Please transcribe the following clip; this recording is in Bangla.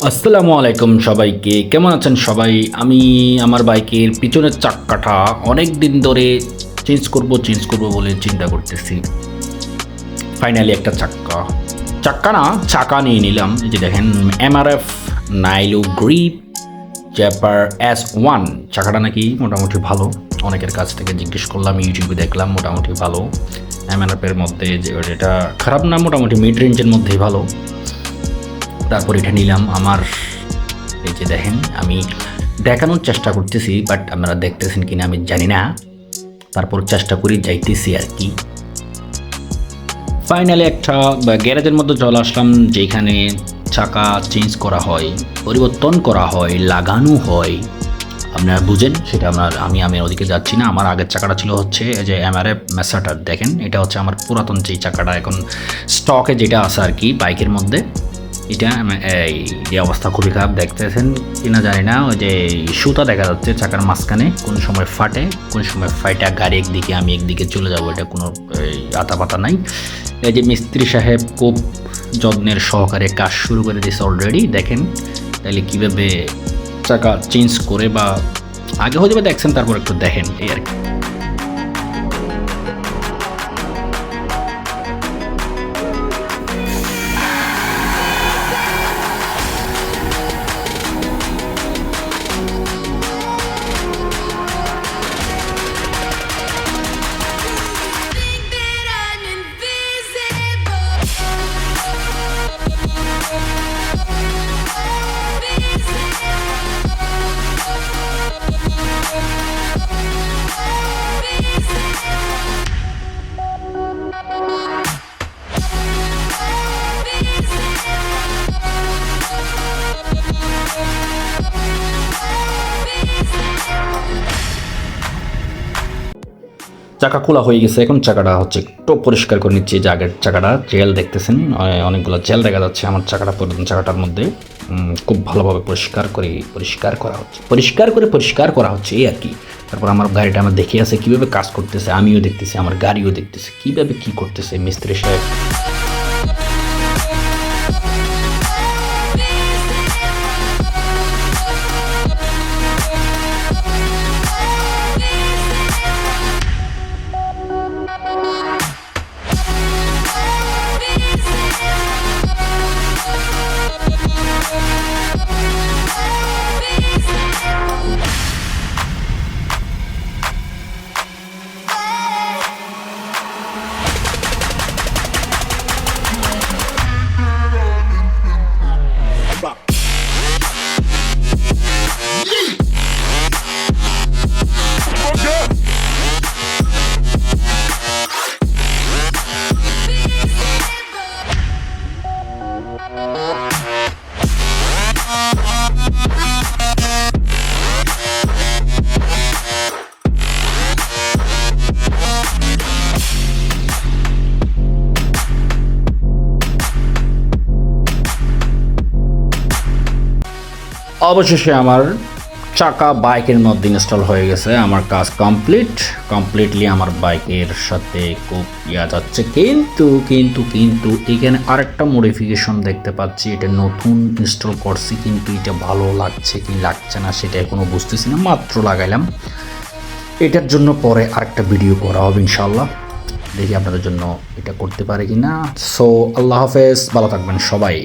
আসসালামু আলাইকুম সবাইকে, কেমন আছেন সবাই? আমি আমার বাইকের পিছনের চাক্কাটা অনেক দিন ধরে চেঞ্জ করব বলে চিন্তা করতেছি। ফাইনালি একটা চাকা নিয়ে নিলাম। এই যে দেখেন, MRF নাইলো গ্রিপ জ্যাপার S1 চাকাটা নাকি মোটামুটি ভালো। অনেকের কাছ থেকে জিজ্ঞেস করলাম, ইউটিউবে দেখলাম মোটামুটি ভালো। MRF-এর মধ্যে যে এটা খারাপ না, মোটামুটি মিড রেঞ্জের মধ্যেই ভালো। তারপর এটা নিলাম। এই যে দেখেন, আমি দেখানোর চেষ্টা করতেছি, বাট আপনারা দেখতেছেন কিনা আমি জানি না। তারপর চেষ্টা করি যাইতেছি আর কি। ফাইনালি একটা গ্যারেজের মধ্যে চলে আসলাম, যেখানে চাকা চেঞ্জ করা হয়, পরিবর্তন করা হয়, লাগানো হয়। আপনারা বুঝেন সেটা। আমি ওদিকে যাচ্ছি না। আমার আগের চাকাটা ছিল হচ্ছে এই যে MRF মেসাটার। দেখেন, এটা হচ্ছে আমার পুরাতন যেই চাকাটা এখন স্টকে যেটা আছে আর কি বাইকের মধ্যে। এটা এই যে অবস্থা খুবই খারাপ, দেখতেছেন কিনা জানি না। ওই যে সুতা দেখা যাচ্ছে চাকার মাঝখানে, কোন সময় ফাটে, কোন সময় ফাইটা গাড়ি একদিকে আমি একদিকে চলে যাবো, এটা কোনো আতা পাতা নাই। এই যে মিস্ত্রি সাহেব খুব যত্নের সহকারে কাজ শুরু করে দিয়েছে অলরেডি। দেখেন তাহলে কীভাবে চাকা চেঞ্জ করে, বা আগে হয়তো দেখছেন, তারপর একটু দেখেন এই আর কি। চাকা খোলা হয়ে গেছে, এখন চাকাটা হচ্ছে একটু পরিষ্কার করে নিচ্ছি। যে আগের চাকাটা জেল দেখতেছেন, অনেকগুলো জেল দেখা যাচ্ছে আমার চাকাটার মধ্যে। খুব ভালোভাবে পরিষ্কার করা হচ্ছে এই আর কি। তারপর আমার গাড়িটা আমার দেখে আছে কীভাবে কাজ করতেছে, আমিও দেখতেছি, আমার গাড়িও দেখতেছে কীভাবে কী করতেছে মিস্ত্রি সাহেব। অবশেষে আমার চাকা বাইকের মধ্যে ইনস্টল হয়ে গেছে। আমার কাজ কমপ্লিটলি আমার বাইকের সাথে খুব যাচ্ছে। কিন্তু এখানে আরেকটা মডিফিকেশন দেখতে পাচ্ছি। এটা নতুন ইনস্টল করছি, কিন্তু এটা ভালো লাগছে কি লাগছে না সেটা এখনো বুঝতেছি না, মাত্র লাগাইলাম। এটার জন্য পরে আরেকটা ভিডিও করা হবে ইনশাল্লাহ, দেখি আপনাদের জন্য এটা করতে পারে কি না। সো আল্লাহ হাফেজ, ভালো থাকবেন সবাই।